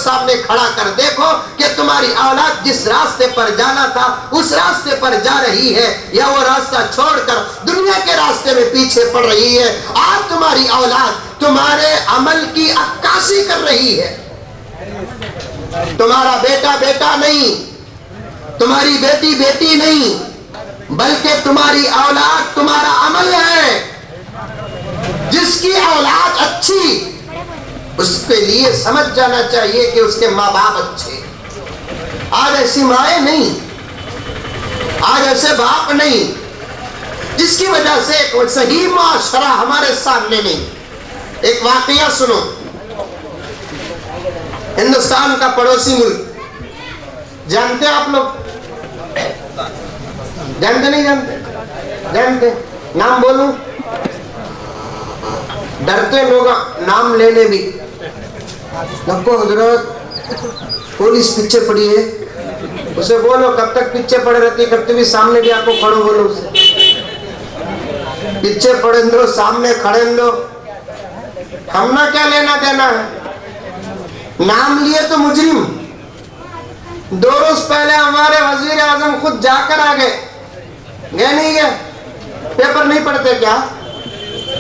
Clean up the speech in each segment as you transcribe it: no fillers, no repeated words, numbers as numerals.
سامنے کھڑا کر دیکھو کہ تمہاری اولاد جس راستے پر جانا تھا اس راستے پر جا رہی ہے یا وہ راستہ چھوڑ کر دنیا کے راستے میں پیچھے پڑ رہی ہے. آج تمہاری اولاد تمہارے عمل کی عکاسی کر رہی ہے. تمہارا بیٹا بیٹا نہیں، تمہاری بیٹی بیٹی نہیں، بلکہ تمہاری اولاد تمہارا عمل ہے. جس کی اولاد اچھی اس کے لیے سمجھ جانا چاہیے کہ اس کے ماں باپ اچھے. آج ایسی مائیں نہیں، آج ایسے باپ نہیں، جس کی وجہ سے ایک صحیح معاشرہ ہمارے سامنے نہیں. ایک واقعہ سنو. ہندوستان کا پڑوسی ملک جانتے آپ لوگ؟ جانتے نہیں جانتے؟ جانتے. نام بولوں؟ ڈرتے لوگ نام لینے بھی. لکھو حضرت پولیس پیچھے پڑی ہے. اسے بولو کب تک پیچھے پڑے رہتی، کبھی بھی سامنے بھی آپ کو کھڑو بولو اسے پیچھے پڑے دو، سامنے کھڑے دو. ہم نہ کیا لینا دینا ہے. نام لیے تو مجرم. 2 روز پہلے ہمارے وزیر اعظم خود جا کر آ گئے. گئے نہیں گئے؟ پیپر نہیں پڑھتے کیا؟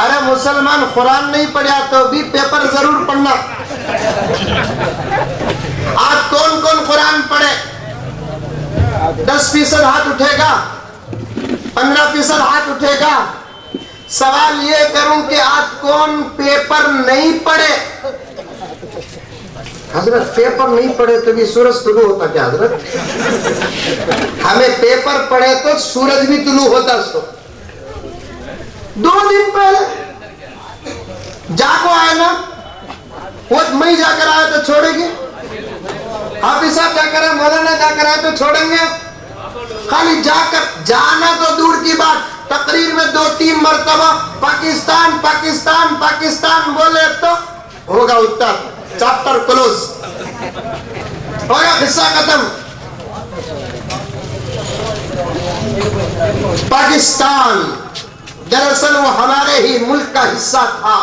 ارے مسلمان قرآن نہیں پڑھا تو بھی پیپر ضرور پڑھنا. آج کون کون قرآن پڑھے؟ 10% ہاتھ اٹھے گا، 15% ہاتھ اٹھے گا. سوال یہ کروں کہ آج کون پیپر نہیں پڑھے؟ حضرت پیپر نہیں پڑھے تو بھی سورج طلوع ہوتا کیا حضرت؟ ہمیں پیپر پڑھے تو سورج بھی طلوع ہوتا. سو 2 دن پہلے جا کو آئے نا، وہ میں جا کر آئے تو چھوڑیں گے؟ حافظ صاحب جا کر آئے، مولانا جا کر آئے تو چھوڑیں گے؟ خالی جا کر جانا تو دور کی بات، تقریر میں 2-3 مرتبہ پاکستان پاکستان پاکستان بولے تو ہوگا اتر، چیپٹر کلوز ہوگا، قصہ ختم. پاکستان دراصل وہ ہمارے ہی ملک کا حصہ تھا.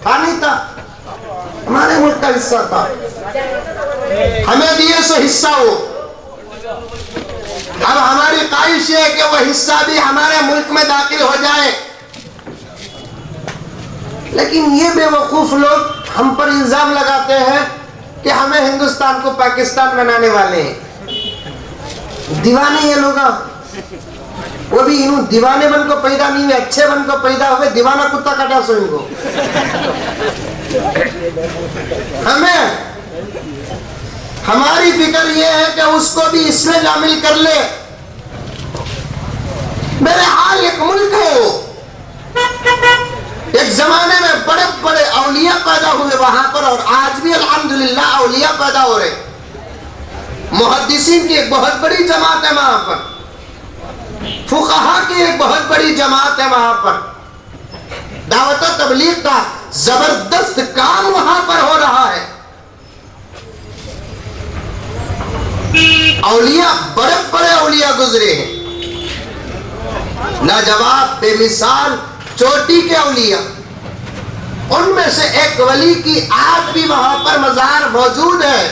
تھا نہیں تھا؟ ہمارے ملک کا حصہ تھا. ہمیں دیے سو حصہ ہو. اب ہماری خواہش ہے کہ وہ حصہ بھی ہمارے ملک میں داخل ہو جائے. لیکن یہ بے وقوف لوگ ہم پر الزام لگاتے ہیں کہ ہمیں ہندوستان کو پاکستان بنانے والے ہیں. دیوانے یہ لوگ، وہ بھی انہوں دیوانے بن کو پیدا نہیں ہوئے، اچھے بن کو پیدا ہوئے. دیوانہ کتا کٹا سو ان کو. ہماری فکر یہ ہے کہ اس کو بھی اس میں شامل کر لے. میرے حال ایک ملک ہے، وہ ایک زمانے میں بڑے بڑے اولیاء پیدا ہوئے وہاں پر، اور آج بھی الحمدللہ اولیاء پیدا ہو رہے. محدثین کی ایک بہت بڑی جماعت ہے وہاں پر، فقہا کی ایک بہت بڑی جماعت ہے وہاں پر. دعوت و تبلیغ کا زبردست کام وہاں پر ہو رہا ہے. اولیاء بڑے بڑے اولیاء گزرے ہیں، لاجواب بے مثال چوٹی کے اولیاء. ان میں سے ایک ولی کی آج بھی وہاں پر مزار موجود ہے،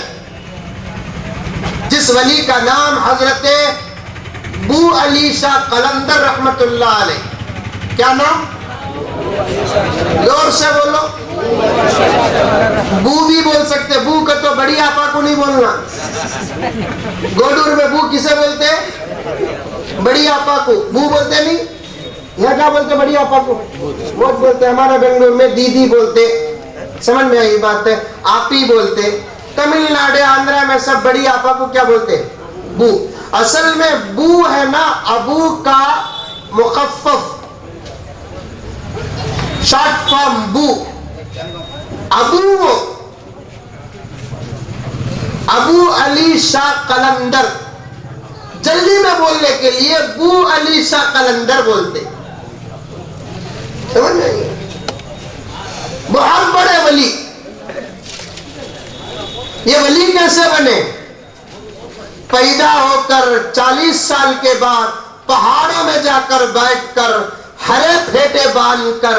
جس ولی کا نام حضرت بو علی شاہ قلندر رحمت اللہ علیہ. کیا نام؟ زور سے بولو. بو بھی بول سکتے، بو کا تو بڑی آپا کو نہیں بولنا. گوڈور میں بو کسے بولتے؟ بڑی آپا کو. بو بولتے نہیں؟ یہاں کیا بولتے؟ بڑی آپا کو بہت بولتے. ہمارے بنگلور میں دیدی بولتے. سمجھ میں آئی بات ہے؟ آپی بولتے. تمل ناڈو آندھرا میں سب بڑی آپا کو کیا بولتے؟ بو. اصل میں بو ہے نا ابو کا مخفف، شارٹ فارم بو. ابو علی شاہ قلندر، جلدی میں بولنے کے لیے بو علی شاہ قلندر بولتے. سمجھ میں؟ بہت بڑے ولی. یہ ولی کیسے بنے؟ پیدا ہو کر 40 سال کے بعد پہاڑوں میں جا کر بیٹھ کر ہرے پھیٹے باندھ کر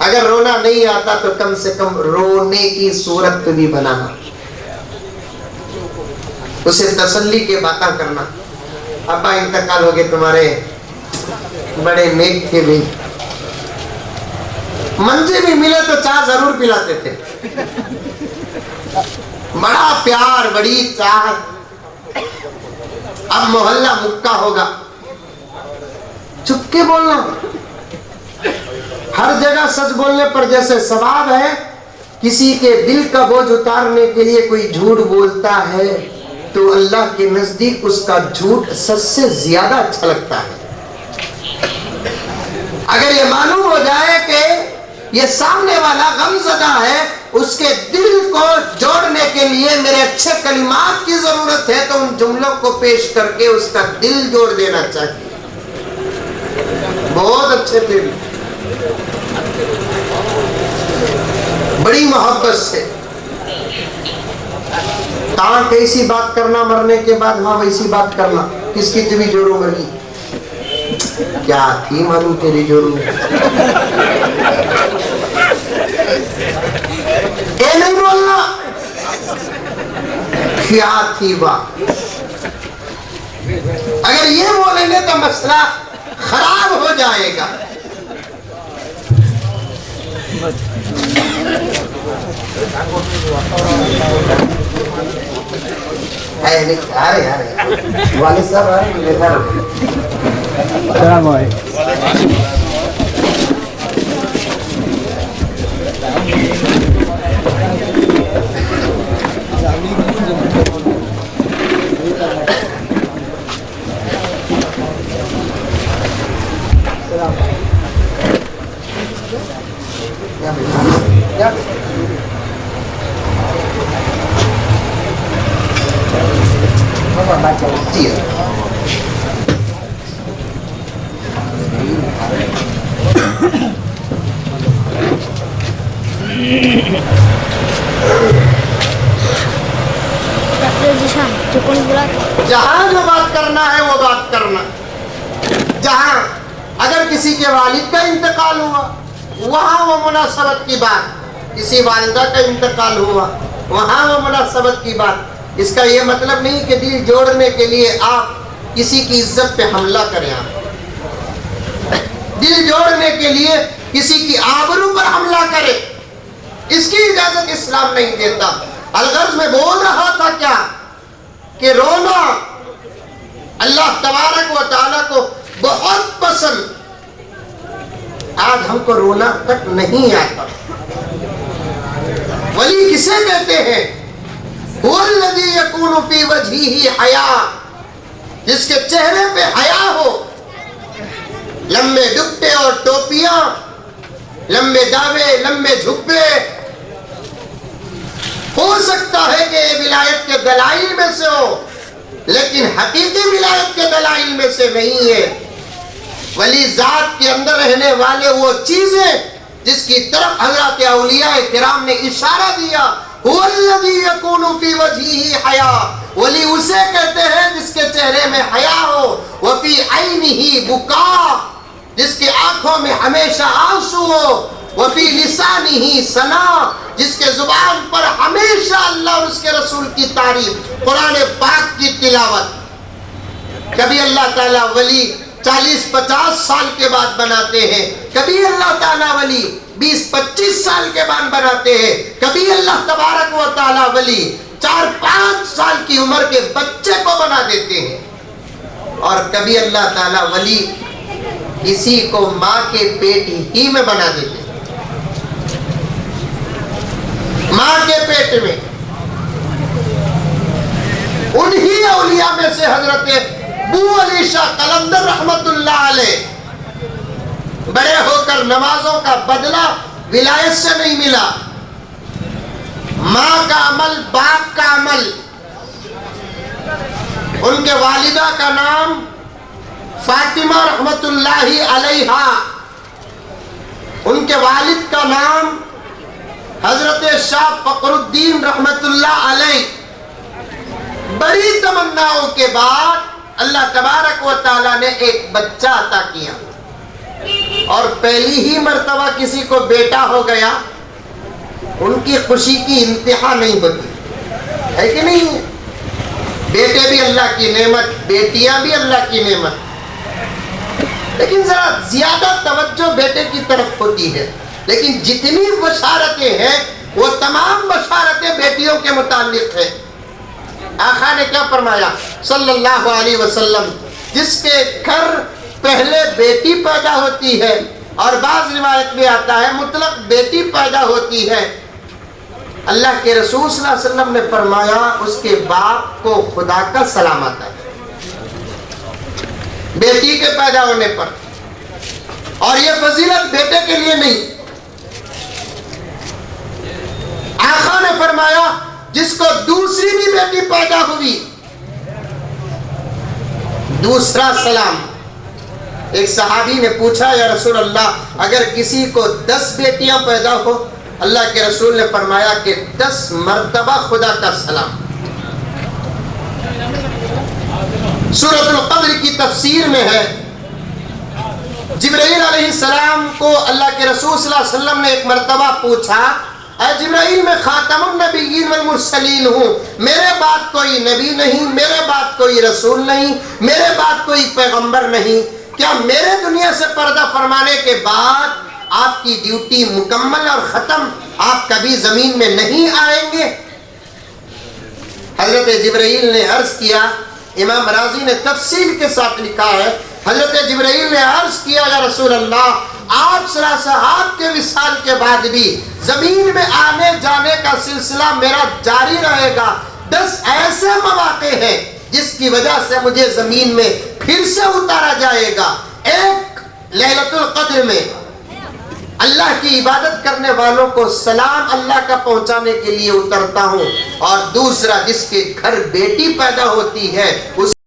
اگر رونا نہیں آتا تو کم سے کم رونے کی صورت بھی بنانا, اسے تسلی کے باتیں کرنا. ابا انتقال ہو گئے تمہارے, بڑے نیک تھے بھی, منجے بھی ملے تو چائے ضرور پلاتے تھے, بڑا پیار بڑی چاہت. اب محلہ مکہ ہوگا, چپ کے بولنا. ہر جگہ سچ بولنے پر جیسے ثواب ہے, کسی کے دل کا بوجھ اتارنے کے لیے کوئی جھوٹ بولتا ہے تو اللہ کے نزدیک اس کا جھوٹ سچ سے زیادہ اچھا لگتا ہے. اگر یہ معلوم ہو جائے کہ یہ سامنے والا غم زدہ ہے, اس کے دل کو جوڑنے کے لیے میرے اچھے کلمات کی ضرورت ہے, تو ان جملوں کو پیش کر کے اس کا دل جوڑ دینا چاہیے. بہت اچھے تھے, بڑی محبت سے. تاں کیسی بات کرنا مرنے کے بعد, ہاں ویسی بات کرنا. کس کی تیری جورو مرگی, کیا تھی معلوم تیری جورو, یہ نہیں بولنا کیا تھی بات. اگر یہ بولیں گے تو مسئلہ خراب ہو جائے گا. والد صاحب السلام علیکم. جہاں جو بات کرنا ہے وہ بات کرنا. جہاں اگر کسی کے والد کا انتقال ہوا, وہاں وہ مناسبت کی بات. کسی والدہ کا انتقال ہوا, وہاں وہ مناسبت کی بات. اس کا یہ مطلب نہیں کہ دل جوڑنے کے لیے آپ کسی کی عزت پہ حملہ کریں. آپ دل جوڑنے کے لیے کسی کی آبرو پر حملہ کریں, اس کی اجازت اسلام نہیں دیتا. الغرض میں بول رہا تھا کیا کہ رونا اللہ تبارک و تعالیٰ کو بہت پسند. آج ہم کو رونا تک نہیں آتا. ولی کسے کہتے ہیں؟ هو الذی یکون فی وجہہ حیا, جس کے چہرے پہ حیا ہو. لمبے ڈبے اور ٹوپیاں, لمبے دعوے, لمبے جھبے. ہو سکتا ہے کہ یہ ولایت کے دلائل میں سے ہو, لیکن حقیقی ولایت کے دلائل میں سے نہیں ہے. ولی ذات کے اندر رہنے والے وہ چیزیں جس کی طرف حضرات اولیاء کرام نے اشارہ دیا. هو الذی یکون فی وجہہ حیا, ولی اسے کہتے ہیں جس کے چہرے میں حیا ہو. وفی عینہ بکا, جس کی آنکھوں میں ہمیشہ آنسو ہو. وفی لسانہ ثنا, جس کے زبان پر ہمیشہ اللہ اور اس کے رسول کی تعریف, قرآن پاک کی تلاوت. کبھی اللہ تعالیٰ ولی 40-50 سال کے بعد بناتے ہیں, کبھی اللہ تعالیٰ ولی 20-25 سال کے بعد بناتے ہیں, کبھی اللہ تبارک و تعالیٰ ولی 4-5 سال کی عمر کے بچے کو بنا دیتے ہیں, اور کبھی اللہ تعالیٰ ولی کسی کو ماں کے پیٹ ہی میں بنا دیتے ہیں. ماں کے پیٹ میں. انہی اولیاء میں سے حضرت بو علی شاہ قلندر رحمت اللہ علیہ, بڑے ہو کر نمازوں کا بدلہ ولایت سے نہیں ملا. ماں کا عمل, باپ کا عمل. ان کے والدہ کا نام فاطمہ رحمت اللہ علیہا, ان کے والد کا نام حضرت شاہ فخر الدین رحمت اللہ علیہ. بڑی تمناؤں کے بعد اللہ تبارک و تعالیٰ نے ایک بچہ عطا کیا. اور پہلی ہی مرتبہ کسی کو بیٹا ہو گیا ان کی خوشی کی انتہا نہیں ہوتی ہے کہ نہیں؟ بیٹے بھی اللہ کی نعمت، بیٹیاں بھی اللہ کی نعمت، لیکن ذرا زیادہ توجہ بیٹے کی طرف ہوتی ہے، لیکن جتنی بشارتیں ہیں وہ تمام بشارتیں بیٹیوں کے متعلق ہیں۔ آقا نے کیا فرمایا صلی اللہ علیہ وسلم؟ جس کے گھر پہلے بیٹی پیدا ہوتی ہے، اور بعض روایت میں آتا ہے مطلق بیٹی پیدا ہوتی ہے، اللہ کے رسول صلی اللہ علیہ وسلم نے فرمایا اس کے باپ کو خدا کا سلام آتا ہے بیٹی کے پیدا ہونے پر۔ اور یہ فضیلت بیٹے کے لیے نہیں، آقا نے فرمایا جس کو دوسری بھی بیٹی پیدا ہوئی دوسرا سلام۔ ایک صحابی نے پوچھا یا رسول اللہ اگر کسی کو 10 بیٹیاں پیدا ہو؟ اللہ کے رسول نے فرمایا کہ 10 مرتبہ خدا کا سلام۔ سورۃ القدر کی تفسیر میں ہے جبرائیل علیہ السلام کو اللہ کے رسول صلی اللہ علیہ وسلم نے ایک مرتبہ پوچھا اے جبرائیل میں خاتم النبیین والمرسلین ہوں، میرے بعد کوئی نبی نہیں، میرے بعد کوئی رسول نہیں، میرے بعد کوئی پیغمبر نہیں، کیا میرے دنیا سے پردہ فرمانے کے بعد آپ کی ڈیوٹی مکمل اور ختم، آپ کبھی زمین میں نہیں آئیں گے؟ حضرت جبرائیل نے عرض کیا، امام راضی نے تفصیل کے ساتھ لکھا ہے، حضرت جبرائیل نے عرض کیا یا رسول اللہ آپ صلی اللہ علیہ وسلم آپ کے وصال کے بعد بھی زمین میں آنے جانے کا سلسلہ میرا جاری رہے گا۔ 10 ایسے مواقع ہیں جس کی وجہ سے مجھے زمین میں پھر سے اتارا جائے گا۔ ایک لیلۃ القدر میں اللہ کی عبادت کرنے والوں کو سلام اللہ کا پہنچانے کے لیے اترتا ہوں، اور دوسرا جس کے گھر بیٹی پیدا ہوتی ہے اس